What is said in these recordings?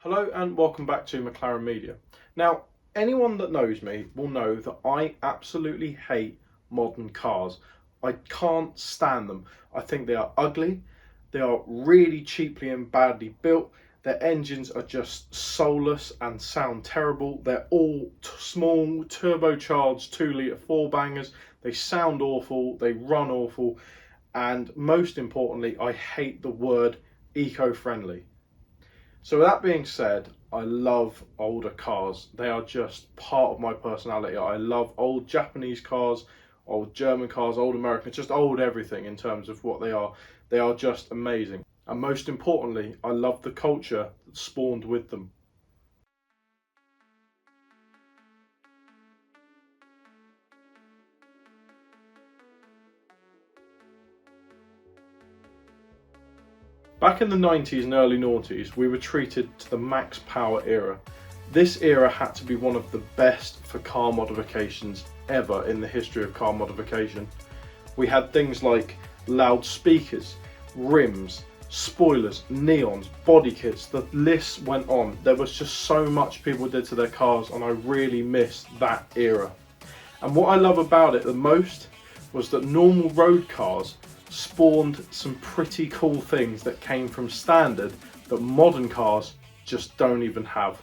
Hello and welcome back to McLaren Media. Now, anyone that knows me will know that I absolutely hate modern cars. I can't stand them. I think they are ugly, they are really cheaply and badly built, their engines are just soulless and sound terrible, they're all small, turbocharged 2-litre 4-bangers, they sound awful, they run awful, and most importantly, I hate the word eco-friendly. So with that being said, I love older cars. They are just part of my personality. I love old Japanese cars, old German cars, old American, just old everything in terms of what they are. They are just amazing. And most importantly, I love the culture that spawned with them. Back in the 90s and early noughties, we were treated to the max power era. This era had to be one of the best for car modifications ever in the history of car modification. We had things like loudspeakers, rims, spoilers, neons, body kits, the list went on. There was just so much people did to their cars, and I really miss that era. And what I love about it the most was that normal road cars spawned some pretty cool things that came from standard that modern cars just don't even have.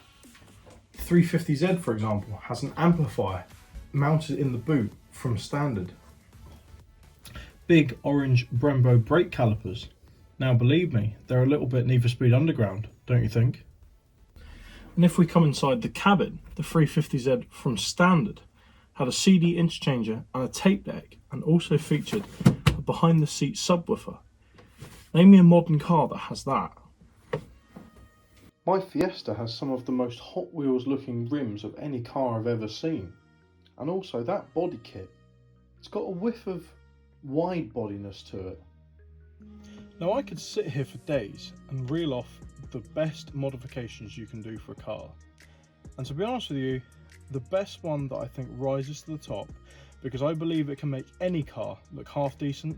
350Z, for example, has an amplifier mounted in the boot from standard. Big orange Brembo brake calipers. Now believe me, they're a little bit Need for Speed Underground, don't you think? And if we come inside the cabin, the 350Z from standard had a CD interchanger and a tape deck, and also featured a behind the seat subwoofer. Name me a modern car that has that. My Fiesta has some of the most Hot Wheels looking rims of any car I've ever seen. And also that body kit, it's got a whiff of wide bodiness to it. Now I could sit here for days and reel off the best modifications you can do for a car. And to be honest with you, the best one that I think rises to the top, because I believe it can make any car look half decent,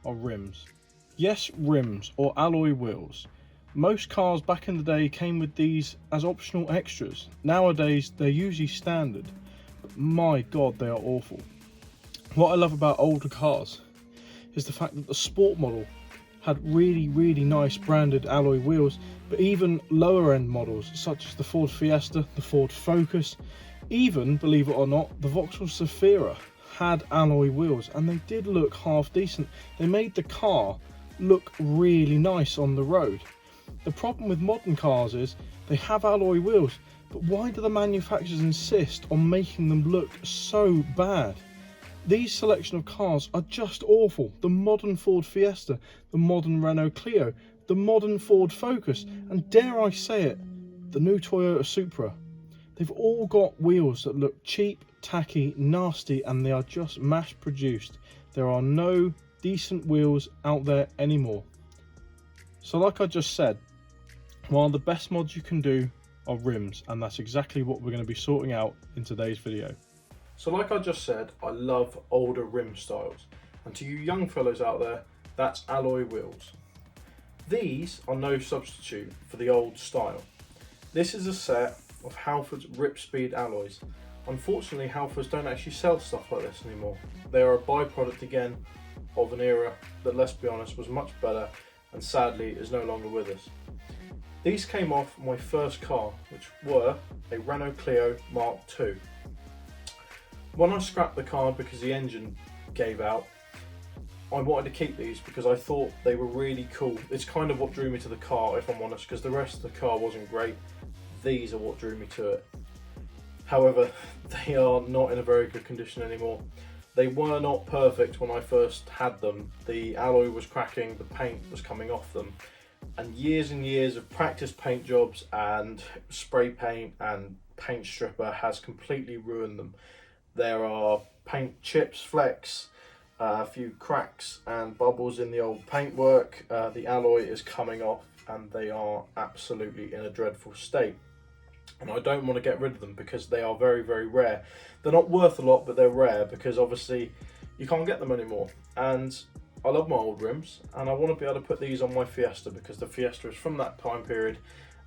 are rims. Yes, rims or alloy wheels. Most cars back in the day came with these as optional extras. Nowadays they're usually standard, but my god, they are awful. What I love about older cars is the fact that the sport model had really nice branded alloy wheels, but even lower end models such as the Ford Fiesta, the Ford Focus, even, believe it or not, the Vauxhall Zafira had alloy wheels, and they did look half decent. They made the car look really nice on the road. The problem with modern cars is they have alloy wheels, but why do the manufacturers insist on making them look so bad? These selection of cars are just awful. The modern Ford Fiesta, the modern Renault Clio, the modern Ford Focus, and dare I say it, the new Toyota Supra. They've all got wheels that look cheap, tacky, nasty, and they are just mass produced. There are no decent wheels out there anymore. So like I just said, one of the best mods you can do are rims, and that's exactly what we're going to be sorting out in today's video. So like I just said, I love older rim styles, and to you young fellows out there, that's alloy wheels. These are no substitute for the old style. This is a set of Halfords Rip Speed alloys. Unfortunately, Halfords don't actually sell stuff like this anymore. They are a byproduct again of an era that, let's be honest, was much better and sadly is no longer with us. These came off my first car, which were a Renault Clio Mark II. When I scrapped the car because the engine gave out, I wanted to keep these because I thought they were really cool. It's kind of what drew me to the car, if I'm honest, because the rest of the car wasn't great. These are what drew me to it. However, they are not in a very good condition anymore. They were not perfect when I first had them. The alloy was cracking, the paint was coming off them, and years of practice paint jobs and spray paint and paint stripper has completely ruined them. There are paint chips, flecks, a few cracks and bubbles in the old paintwork. The alloy is coming off and they are absolutely in a dreadful state. And I don't want to get rid of them because they are very rare. They're not worth a lot, but they're rare because obviously you can't get them anymore. And I love my old rims, and I want to be able to put these on my Fiesta because the Fiesta is from that time period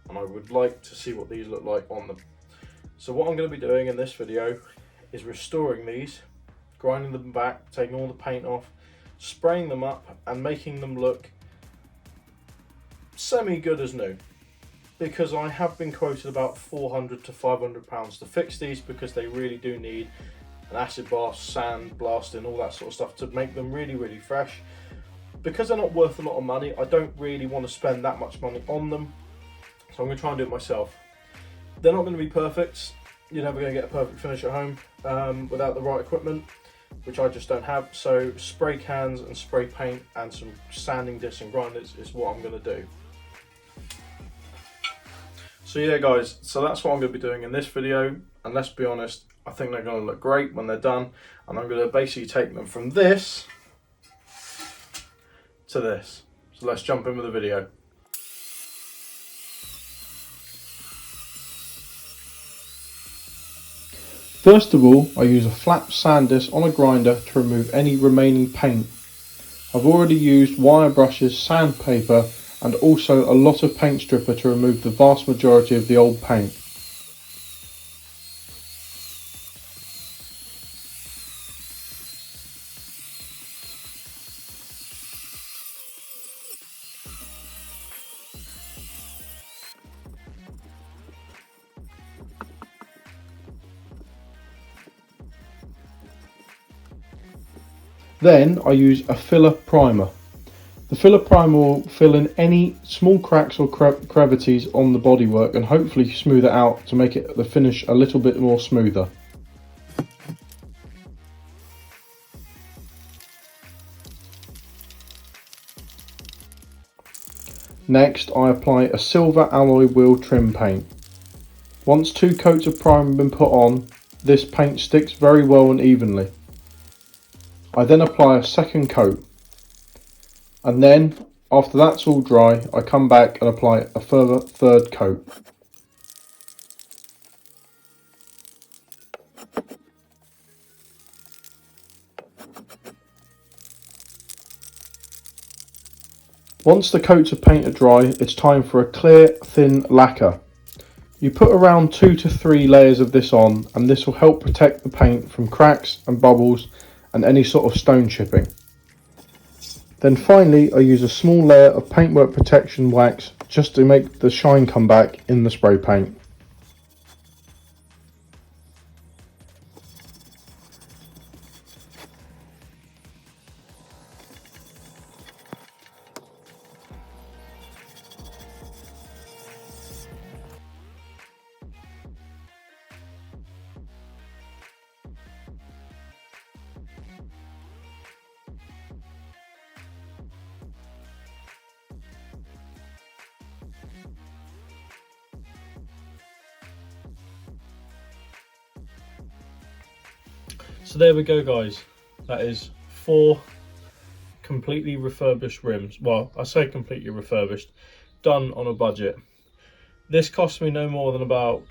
and I would like to see what these look like on them. So what I'm going to be doing in this video is restoring these, grinding them back, taking all the paint off, spraying them up and making them look semi good as new, because I have been quoted about £400 to £500 to fix these, because they really do need an acid bath, sand blasting, all that sort of stuff to make them really fresh. Because they're not worth a lot of money, I don't really want to spend that much money on them, so I'm going to try and do it myself. They're not going to be perfect. You're never going to get a perfect finish at home without the right equipment, which I just don't have. So spray cans and spray paint and some sanding discs and grinders is what I'm going to do. So yeah guys, so that's what I'm going to be doing in this video, and let's be honest, I think they're going to look great when they're done, and I'm going to basically take them from this to this. So let's jump in with the video. First of all, I use a flat sand disc on a grinder to remove any remaining paint. I've already used wire brushes, sandpaper and also a lot of paint stripper to remove the vast majority of the old paint. Then I use a filler primer. The filler primer will fill in any small cracks or crevities on the bodywork and hopefully smooth it out to make the finish a little bit more smoother. Next I apply a silver alloy wheel trim paint. Once 2 coats of primer have been put on, this paint sticks very well and evenly. I then apply a second coat, and then after that's all dry I come back and apply a further third coat. Once the coats of paint are dry, it's time for a clear thin lacquer. You put around 2 to 3 layers of this on, and this will help protect the paint from cracks and bubbles and any sort of stone chipping. Then finally I use a small layer of paintwork protection wax just to make the shine come back in the spray paint. So there we go guys, that is 4 completely refurbished rims. Well, I say completely refurbished, done on a budget. This cost me no more than about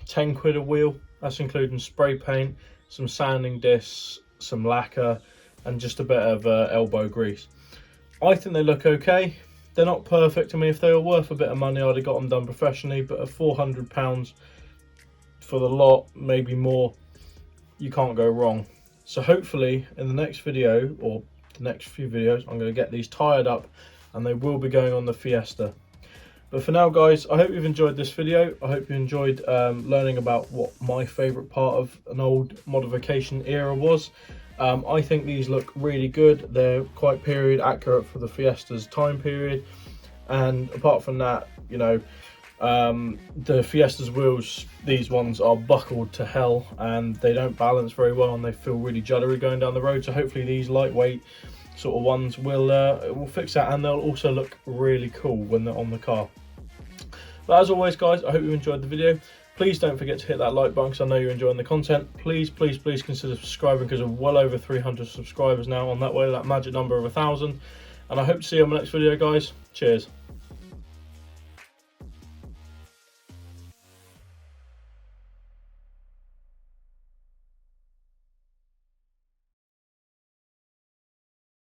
10 quid a wheel. That's including spray paint, some sanding discs, some lacquer and just a bit of elbow grease. I think they look okay. They're not perfect. I mean, if they were worth a bit of money I'd have got them done professionally, but at £400 for the lot, maybe more, you can't go wrong. So hopefully in the next video or the next few videos I'm going to get these tired up and they will be going on the Fiesta. But for now guys, I hope you've enjoyed this video. I hope you enjoyed learning about what my favourite part of an old modification era was. I think these look really good. They're quite period accurate for the Fiesta's time period, and apart from that, you know, the Fiesta's wheels, these ones are buckled to hell and they don't balance very well and they feel really juddery going down the road. So hopefully these lightweight sort of ones will fix that, and they'll also look really cool when they're on the car. But as always guys, I hope you enjoyed the video. Please don't forget to hit that like button because I know you're enjoying the content. Please consider subscribing because we're well over 300 subscribers now on that way, that magic number of 1,000. And I hope to see you on my next video guys. Cheers.